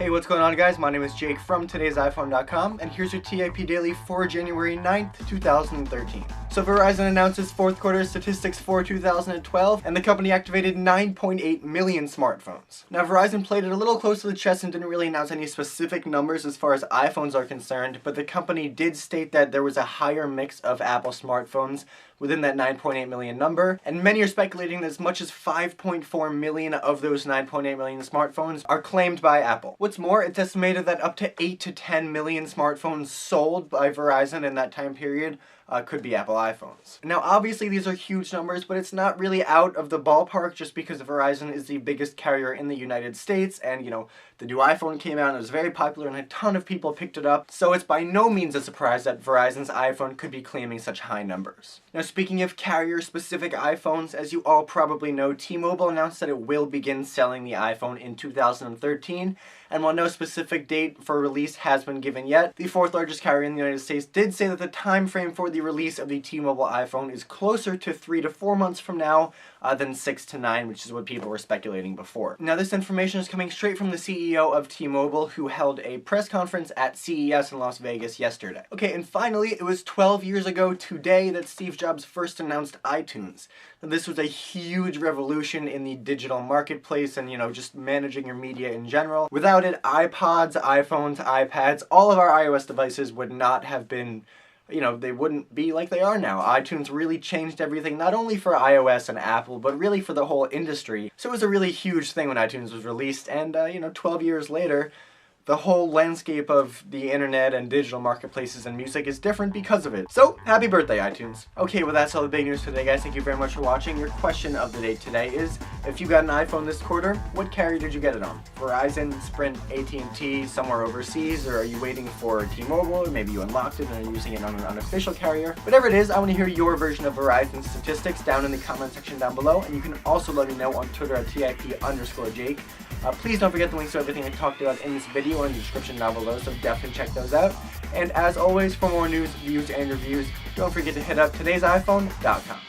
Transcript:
Hey, what's going on, guys? My name is Jake from today'siphone.com, and here's your TIP Daily for January 9th, 2013. So Verizon announced its fourth quarter statistics for 2012, and the company activated 9.8 million smartphones. Now, Verizon played it a little close to the chest and didn't really announce any specific numbers as far as iPhones are concerned, but the company did state that there was a higher mix of Apple smartphones within that 9.8 million number, and many are speculating that as much as 5.4 million of those 9.8 million smartphones are claimed by Apple. What's more, it's estimated that up to 8 to 10 million smartphones sold by Verizon in that time period could be Apple iPhones. Now, obviously these are huge numbers, but it's not really out of the ballpark just because Verizon is the biggest carrier in the United States, and the new iPhone came out and it was very popular and a ton of people picked it up, so it's by no means a surprise that Verizon's iPhone could be claiming such high numbers. Now, speaking of carrier-specific iPhones, as you all probably know, T-Mobile announced that it will begin selling the iPhone in 2013, and while no specific date for release has been given yet, the fourth largest carrier in the United States did say that the time frame for the release of the T-Mobile iPhone is closer to 3 to 4 months from now than 6 to 9, which is what people were speculating before. Now, this information is coming straight from the CEO of T-Mobile, who held a press conference at CES in Las Vegas yesterday. Okay, and finally, it was 12 years ago today that Steve Jobs first announced iTunes. Now, this was a huge revolution in the digital marketplace and, just managing your media in general. Without it, iPods, iPhones, iPads, all of our iOS devices would not have been, they wouldn't be like they are now. iTunes really changed everything, not only for iOS and Apple, but really for the whole industry. So it was a really huge thing when iTunes was released, and 12 years later, the whole landscape of the internet and digital marketplaces and music is different because of it. So, happy birthday, iTunes. Okay, well, that's all the big news for today, guys. Thank you very much for watching. Your question of the day today is, if you got an iPhone this quarter, what carrier did you get it on? Verizon, Sprint, AT&T, somewhere overseas, or are you waiting for T-Mobile, or maybe you unlocked it and are using it on an unofficial carrier? Whatever it is, I want to hear your version of Verizon statistics down in the comment section down below, and you can also let me know on Twitter at TIP_Jake. Please don't forget the links to everything I talked about in this video in the description down below, so definitely check those out. And as always, for more news, views, and reviews, don't forget to hit up today'siphone.com.